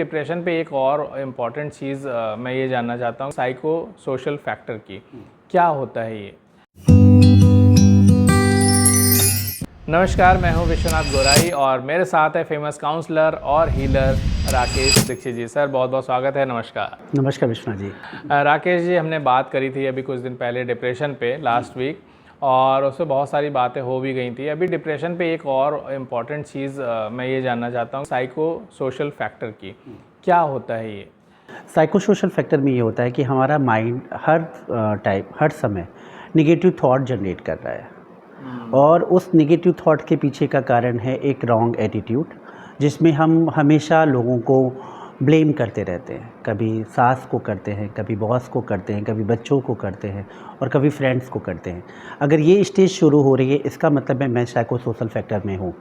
Depression पे एक और इम्पॉर्टेंट चीज़ मैं ये जानना चाहता हूँ, साइको सोशल फैक्टर की क्या होता है ये। नमस्कार, मैं हूँ विश्वनाथ गोराई और मेरे साथ है फेमस काउंसलर और हीलर राकेश दीक्षित जी। सर बहुत बहुत स्वागत है। नमस्कार। नमस्कार विश्वनाथ जी। राकेश जी, हमने बात करी थी अभी कुछ दिन पहले डिप्रेशन पे लास्ट वीक, और उसमें बहुत सारी बातें हो भी गई थी। अभी डिप्रेशन पे एक और इम्पॉर्टेंट चीज़ मैं ये जानना चाहता हूँ, साइको सोशल फैक्टर की क्या होता है ये। साइको सोशल फैक्टर में ये होता है कि हमारा माइंड हर समय निगेटिव थॉट जनरेट कर रहा है और उस निगेटिव थॉट के पीछे का कारण है एक रॉन्ग एटीट्यूड, जिसमें हम हमेशा लोगों को ब्लेम करते रहते हैं। कभी सास को करते हैं, कभी बॉस को करते हैं, कभी बच्चों को करते हैं और कभी फ्रेंड्स को करते हैं। अगर ये स्टेज शुरू हो रही है, इसका मतलब है मैं साइको सोशल फैक्टर में हूँ।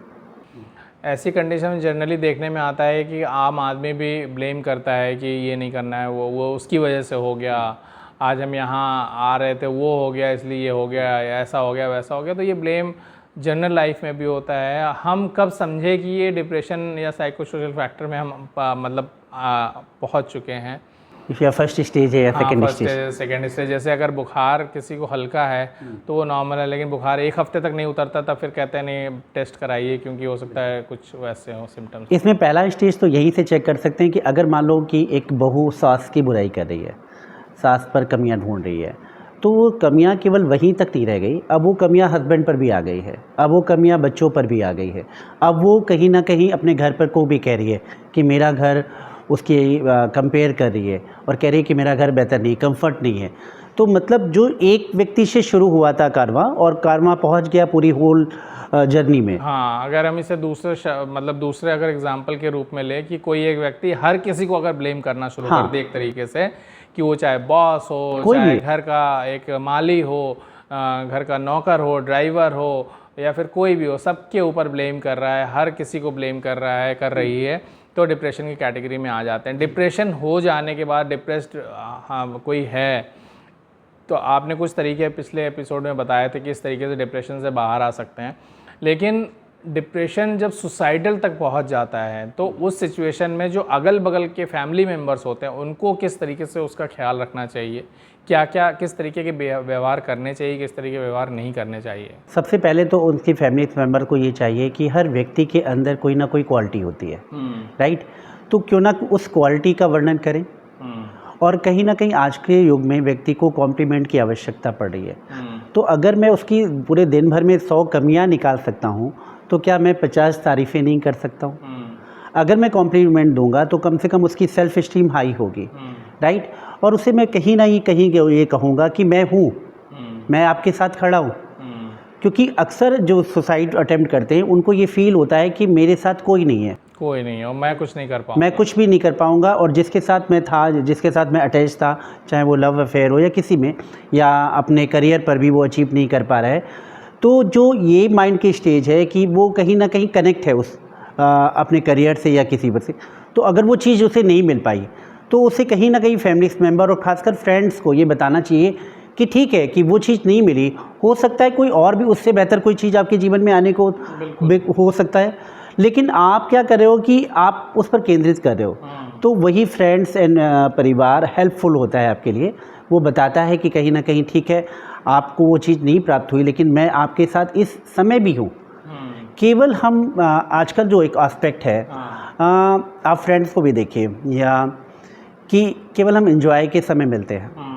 ऐसी कंडीशन में जनरली देखने में आता है कि आम आदमी भी ब्लेम करता है कि ये नहीं करना है, वो उसकी वजह से हो गया, आज हम यहाँ आ रहे थे वो हो गया इसलिए ये हो गया, ऐसा हो गया वैसा हो गया। तो ये ब्लेम जनरल लाइफ में भी होता है। हम कब समझे कि ये डिप्रेशन या साइको सोशल फैक्टर में हम पहुँच चुके हैं। या फर्स्ट स्टेज है या second first stage. Stage second stage. जैसे अगर बुखार किसी को हल्का है तो वो नॉर्मल है, लेकिन बुखार एक हफ्ते तक नहीं उतरता तब फिर कहते हैं नहीं टेस्ट कराइए क्योंकि हो सकता है कुछ वैसे हो सिम्टम्स। इसमें पहला स्टेज तो यहीं से चेक कर सकते हैं कि अगर मान लो कि एक बहू सास की बुराई कर रही है, सास पर कमियां ढूंढ रही है, तो वो कमियां केवल वहीं तक नहीं रह गई, अब वो कमियां हस्बैंड पर भी आ गई है, अब वो कमियां बच्चों पर भी आ गई है, अब वो कहीं ना कहीं अपने घर पर को भी कह रही है कि मेरा घर उसकी कंपेयर कर रही है और कह रही है कि मेरा घर बेहतर नहीं, कंफर्ट नहीं है। तो मतलब जो एक व्यक्ति से शुरू हुआ था कारवां, और कारवां पहुंच गया पूरी होल जर्नी में। हाँ, अगर हम इसे दूसरे अगर एग्जाम्पल के रूप में ले कि कोई एक व्यक्ति हर किसी को अगर ब्लेम करना शुरू कर दे एक तरीके से, कि वो चाहे बॉस हो, चाहे घर का एक माली हो, घर का नौकर हो, ड्राइवर हो, या फिर कोई भी हो, सबके ऊपर ब्लेम कर रहा है, हर किसी को ब्लेम कर रहा है, कर रही है, तो डिप्रेशन की कैटेगरी में आ जाते हैं। डिप्रेशन हो जाने के बाद डिप्रेस्ड कोई है, तो आपने कुछ तरीके पिछले एपिसोड में बताए थे कि इस तरीके से डिप्रेशन से बाहर आ सकते हैं। लेकिन डिप्रेशन जब सुसाइडल तक पहुंच जाता है तो उस सिचुएशन में जो अगल बगल के फैमिली मेम्बर्स होते हैं उनको किस तरीके से उसका ख्याल रखना चाहिए, क्या क्या किस तरीके के व्यवहार करने चाहिए, किस तरीके के व्यवहार नहीं करने चाहिए। सबसे पहले तो उनकी फैमिली मेम्बर को ये चाहिए कि हर व्यक्ति के अंदर कोई ना कोई क्वालिटी होती है, राइट। तो क्यों ना उस क्वालिटी का वर्णन करें। और कहीं ना कहीं आज के युग में व्यक्ति को कॉम्प्लीमेंट की आवश्यकता पड़ रही है। तो अगर मैं उसकी पूरे दिन भर में 100 कमियां निकाल सकता हूं, तो क्या मैं 50 तारीफ़ें नहीं कर सकता हूं? अगर मैं कॉम्प्लीमेंट दूंगा तो कम से कम उसकी सेल्फ स्टीम हाई होगी, राइट। और उसे मैं कहीं ना कहीं ये कहूँगा कि मैं हूँ, मैं आपके साथ खड़ा हूँ। क्योंकि अक्सर जो सुसाइड अटेम्प्ट करते हैं उनको ये फील होता है कि मेरे साथ कोई नहीं है, कोई नहीं है, मैं कुछ नहीं कर पाऊंगा, मैं कुछ भी नहीं कर पाऊंगा। और जिसके साथ मैं था, जिसके साथ मैं अटैच था, चाहे वो लव अफेयर हो या किसी में, या अपने करियर पर भी वो अचीव नहीं कर पा रहा है, तो जो ये माइंड की स्टेज है कि वो कहीं ना कहीं कनेक्ट है उस अपने करियर से या किसी पर से, तो अगर वो चीज़ उसे नहीं मिल पाई तो उसे कहीं ना कहीं फैमिली मेम्बर और ख़ासकर फ्रेंड्स को ये बताना चाहिए कि ठीक है कि वो चीज़ नहीं मिली, हो सकता है कोई और भी उससे बेहतर कोई चीज़ आपके जीवन में आने को हो सकता है, लेकिन आप क्या कर रहे हो कि आप उस पर केंद्रित कर रहे हो। तो वही फ्रेंड्स एंड परिवार हेल्पफुल होता है आपके लिए। वो बताता है कि कहीं ना कहीं ठीक है, आपको वो चीज़ नहीं प्राप्त हुई, लेकिन मैं आपके साथ इस समय भी हूँ। केवल हम आजकल जो एक एस्पेक्ट है, आप फ्रेंड्स को भी देखिए, या कि केवल हम एंजॉय के समय मिलते हैं।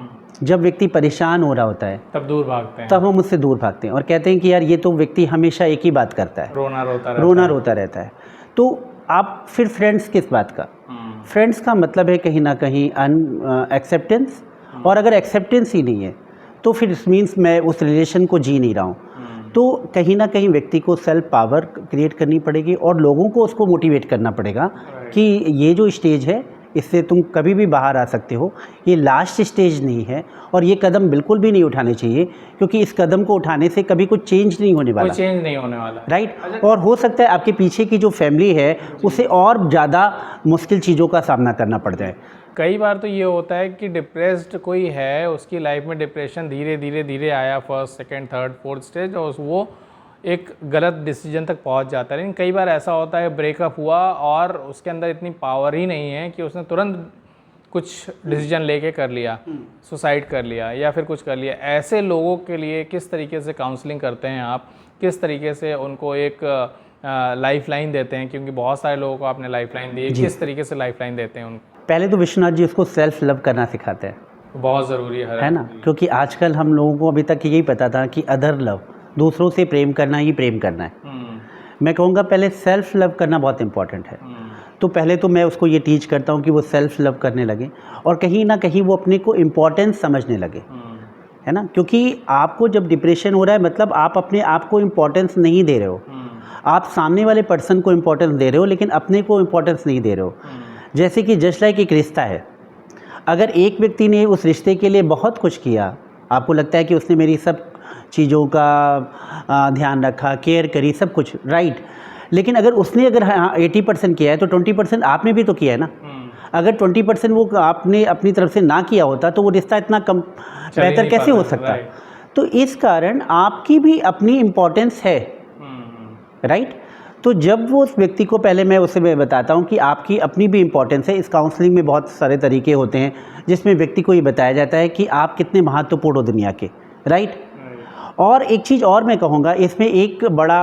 जब व्यक्ति परेशान हो रहा होता है तब दूर भागते हैं, तब हम उससे दूर भागते हैं और कहते हैं कि यार ये तो व्यक्ति हमेशा एक ही बात करता है, रोना रोता रहता है। तो आप फिर फ्रेंड्स किस बात का? फ्रेंड्स का मतलब है कहीं ना कहीं एक्सेप्टेंस, और अगर एक्सेप्टेंस ही नहीं है तो फिर इट मीन्स मैं उस रिलेशन को जी नहीं रहा हूँ। तो कहीं ना कहीं व्यक्ति को सेल्फ पावर क्रिएट करनी पड़ेगी और लोगों को उसको मोटिवेट करना पड़ेगा कि ये जो स्टेज है इससे तुम कभी भी बाहर आ सकते हो, ये लास्ट स्टेज नहीं है, और ये कदम बिल्कुल भी नहीं उठाने चाहिए, क्योंकि इस कदम को उठाने से कभी कुछ चेंज नहीं होने वाला, कोई चेंज नहीं होने वाला, राइट। और हो सकता है आपके पीछे की जो फैमिली है उसे और ज़्यादा मुश्किल चीज़ों का सामना करना पड़ जाए। कई बार तो ये होता है कि डिप्रेस्ड कोई है, उसकी लाइफ में डिप्रेशन धीरे धीरे धीरे आया, first second third fourth stage, और वो एक गलत डिसीजन तक पहुंच जाता है। लेकिन कई बार ऐसा होता है ब्रेकअप हुआ और उसके अंदर इतनी पावर ही नहीं है कि उसने तुरंत कुछ डिसीजन लेके कर लिया, सुसाइड कर लिया या फिर कुछ कर लिया। ऐसे लोगों के लिए किस तरीके से काउंसलिंग करते हैं आप, किस तरीके से उनको एक लाइफ लाइन देते हैं, क्योंकि बहुत सारे लोगों को आपने लाइफ लाइन दी, किस तरीके से लाइफ लाइन देते हैं उनको? पहले तो विश्वनाथ जी उसको सेल्फ लव करना सिखाते हैं, बहुत ज़रूरी है ना, क्योंकि आजकल हम लोगों को अभी तक यही पता था कि अदर लव, दूसरों से प्रेम करना ही प्रेम करना है। मैं कहूँगा पहले सेल्फ लव करना बहुत इंपॉर्टेंट है। तो पहले तो मैं उसको ये टीच करता हूँ कि वो सेल्फ लव करने लगे और कहीं ना कहीं वो अपने को इम्पोर्टेंस समझने लगे, है ना, क्योंकि आपको जब डिप्रेशन हो रहा है मतलब आप अपने आप को इम्पोर्टेंस नहीं दे रहे हो, आप सामने वाले पर्सन को इम्पोर्टेंस दे रहे हो लेकिन अपने को इम्पोर्टेंस नहीं दे रहे हो। जैसे कि जस्ट लाइक एक रिश्ता है, अगर एक व्यक्ति ने उस रिश्ते के लिए बहुत कुछ किया, आपको लगता है कि उसने मेरी सब चीज़ों का ध्यान रखा, केयर करी, सब कुछ राइट, लेकिन अगर उसने 80% किया है तो 20% आपने भी तो किया है ना। अगर 20% वो आपने अपनी तरफ से ना किया होता तो वो रिश्ता इतना कम बेहतर कैसे हो सकता। तो इस कारण आपकी भी अपनी इम्पोर्टेंस है, राइट। तो जब वो उस व्यक्ति को, पहले मैं उसे बताता हूँ कि आपकी अपनी भी इम्पोर्टेंस है। इस काउंसलिंग में बहुत सारे तरीके होते हैं जिसमें व्यक्ति को ये बताया जाता है कि आप कितने महत्वपूर्ण हो दुनिया के, राइट। और एक चीज़ और मैं कहूँगा, इसमें एक बड़ा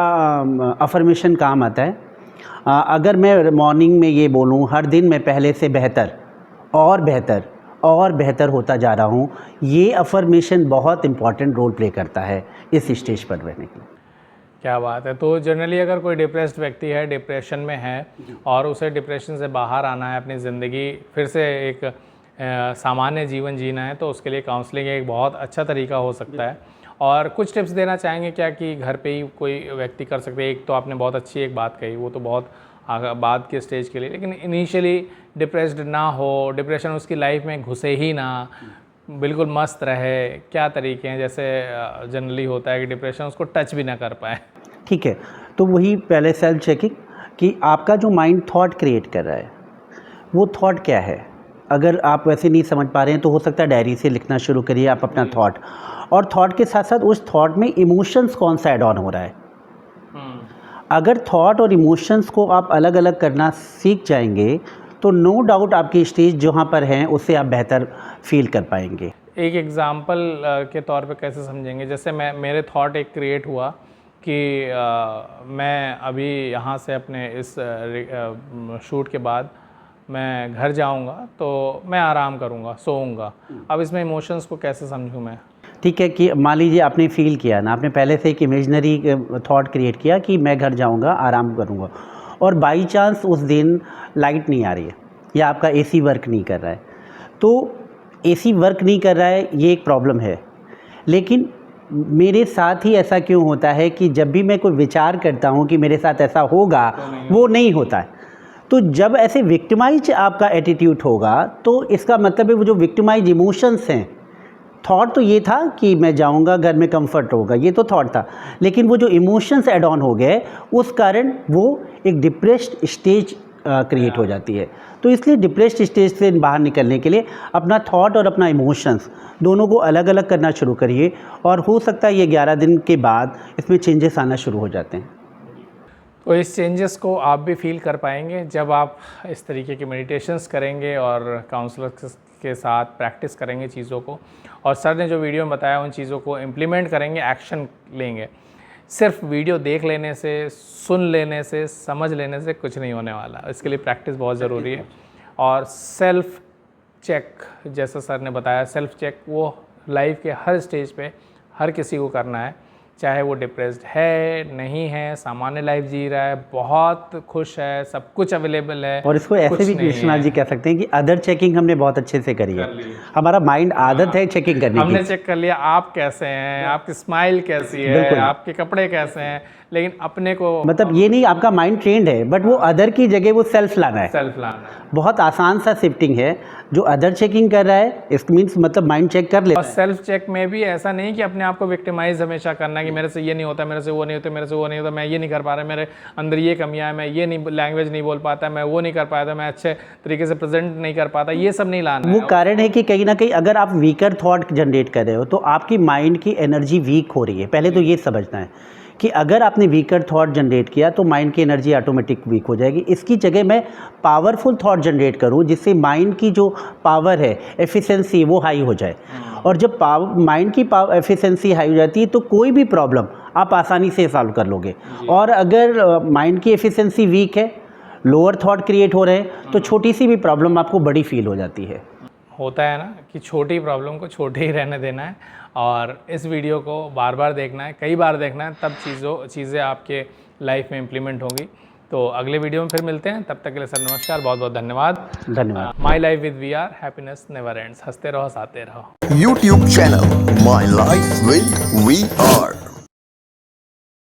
अफर्मेशन काम आता है। अगर मैं मॉर्निंग में ये बोलूँ हर दिन मैं पहले से बेहतर और बेहतर और बेहतर होता जा रहा हूँ, ये अफर्मेशन बहुत इम्पॉर्टेंट रोल प्ले करता है इस स्टेज पर रहने के लिए। क्या बात है। तो जनरली अगर कोई डिप्रेस्ड व्यक्ति है, डिप्रेशन में है और उसे डिप्रेशन से बाहर आना है, अपनी ज़िंदगी फिर से एक सामान्य जीवन जीना है, तो उसके लिए काउंसलिंग एक बहुत अच्छा तरीका हो सकता है। और कुछ टिप्स देना चाहेंगे क्या कि घर पे ही कोई व्यक्ति कर सकते हैं? एक तो आपने बहुत अच्छी एक बात कही, वो तो बहुत बाद के स्टेज के लिए, लेकिन इनिशियली डिप्रेस्ड ना हो, डिप्रेशन उसकी लाइफ में घुसे ही ना, बिल्कुल मस्त रहे, क्या तरीके हैं? जैसे जनरली होता है कि डिप्रेशन उसको टच भी ना कर पाए। ठीक है, तो वही पहले सेल्फ चेकिंग कि आपका जो माइंड थॉट क्रिएट कर रहा है वो थॉट क्या है। अगर आप वैसे नहीं समझ पा रहे हैं तो हो सकता है डायरी से लिखना शुरू करिए आप अपना थॉट, और थॉट के साथ साथ उस थॉट में इमोशंस कौन सा ऐड ऑन हो रहा है। अगर थॉट और इमोशंस को आप अलग अलग करना सीख जाएंगे तो नो डाउट आपकी स्टेज जहाँ पर हैं उससे आप बेहतर फील कर पाएंगे। एक एग्जांपल के तौर पे कैसे समझेंगे? जैसे मेरे थॉट एक क्रिएट हुआ कि मैं अभी यहाँ से अपने इस शूट के बाद मैं घर जाऊँगा तो मैं आराम करूँगा, सोऊंगा। अब इसमें इमोशंस को कैसे समझूँ मैं? ठीक है कि मान लीजिए आपने फील किया ना, आपने पहले से एक इमेजनरी थॉट क्रिएट किया कि मैं घर जाऊँगा, आराम करूँगा, और बाई चांस उस दिन लाइट नहीं आ रही है या आपका एसी वर्क नहीं कर रहा है। तो एसी वर्क नहीं कर रहा है ये एक प्रॉब्लम है, लेकिन मेरे साथ ही ऐसा क्यों होता है कि जब भी मैं कोई विचार करता हूँ कि मेरे साथ ऐसा होगा वो नहीं होता है। तो जब ऐसे विक्टिमाइज आपका एटीट्यूड होगा तो इसका मतलब है वो जो विक्टिमाइज इमोशंस हैं, थॉट तो ये था कि मैं जाऊंगा घर में कंफर्ट होगा, ये तो थॉट था, लेकिन वो जो इमोशंस ऐड ऑन हो गए उस कारण वो एक डिप्रेस्ड स्टेज क्रिएट हो जाती है। तो इसलिए डिप्रेस्ड स्टेज से बाहर निकलने के लिए अपना थॉट और अपना इमोशंस दोनों को अलग अलग करना शुरू करिए, और हो सकता है ये 11 दिन के बाद इसमें चेंजेस आना शुरू हो जाते हैं। तो इस चेंजेस को आप भी फील कर पाएंगे जब आप इस तरीके की मेडिटेशंस करेंगे और काउंसलर के साथ प्रैक्टिस करेंगे चीज़ों को, और सर ने जो वीडियो में बताया उन चीज़ों को इम्प्लीमेंट करेंगे, एक्शन लेंगे। सिर्फ वीडियो देख लेने से, सुन लेने से, समझ लेने से कुछ नहीं होने वाला, इसके लिए प्रैक्टिस बहुत ज़रूरी है। और सेल्फ चेक, जैसा सर ने बताया, सेल्फ चेक वो लाइफ के हर स्टेज पे हर किसी को करना है, चाहे वो डिप्रेस्ड है, नहीं है, सामान्य लाइफ जी रहा है, बहुत खुश है, सब कुछ अवेलेबल है। और इसको ऐसे भी विश्वनाथ जी कह सकते हैं कि अदर चेकिंग हमने बहुत अच्छे से करी है, हमारा माइंड आदत है चेकिंग करने की। हमने चेक कर लिया आप कैसे हैं, आपकी स्माइल कैसी है, आपके कपड़े कैसे हैं, लेकिन अपने को मतलब ये नहीं आपका माइंड ट्रेंड है, बट वो अदर की जगह वो सेल्फ लाना है। सेल्फ लाना है बहुत आसान सा शिफ्टिंग है। जो अदर चेकिंग कर रहा है इट मीन्स मतलब माइंड चेक कर ले। और सेल्फ चेक में भी ऐसा नहीं कि अपने आप को विक्टिमाइज हमेशा करना कि मेरे से ये नहीं होता, मेरे से वो नहीं होता, मेरे से वो नहीं होता, मैं ये नहीं कर पा रहा, मेरे अंदर ये कमियां है, मैं ये नहीं लैंग्वेज नहीं बोल पाता, मैं वो नहीं कर पाता, मैं अच्छे तरीके से प्रेजेंट नहीं कर पाता, ये सब नहीं लाना। वो कारण है कि कहीं ना कहीं अगर आप वीकर थॉट जनरेट कर रहे हो तो आपकी माइंड की एनर्जी वीक हो रही है। पहले तो ये समझना है कि अगर आपने वीकर थॉट जनरेट किया तो माइंड की एनर्जी ऑटोमेटिक वीक हो जाएगी। इसकी जगह मैं पावरफुल थॉट जनरेट करूं जिससे माइंड की जो पावर है, एफिशिएंसी, वो हाई हो जाए। और जब माइंड की एफिशिएंसी हाई हो जाती है तो कोई भी प्रॉब्लम आप आसानी से सॉल्व कर लोगे। और अगर माइंड की एफिशिएंसी वीक है, लोअर थॉट क्रिएट हो रहे हैं, तो छोटी सी भी प्रॉब्लम आपको बड़ी फील हो जाती है। होता है ना कि छोटी प्रॉब्लम को छोटे ही रहने देना है और इस वीडियो को बार बार देखना है, कई बार देखना है, तब चीज़ें आपके लाइफ में इम्प्लीमेंट होंगी। तो अगले वीडियो में फिर मिलते हैं, तब तक के लिए सर नमस्कार, बहुत बहुत धन्यवाद। My life with VR, happiness never ends. हंसते रहो, साथे रहो। YouTube channel My Life with VR।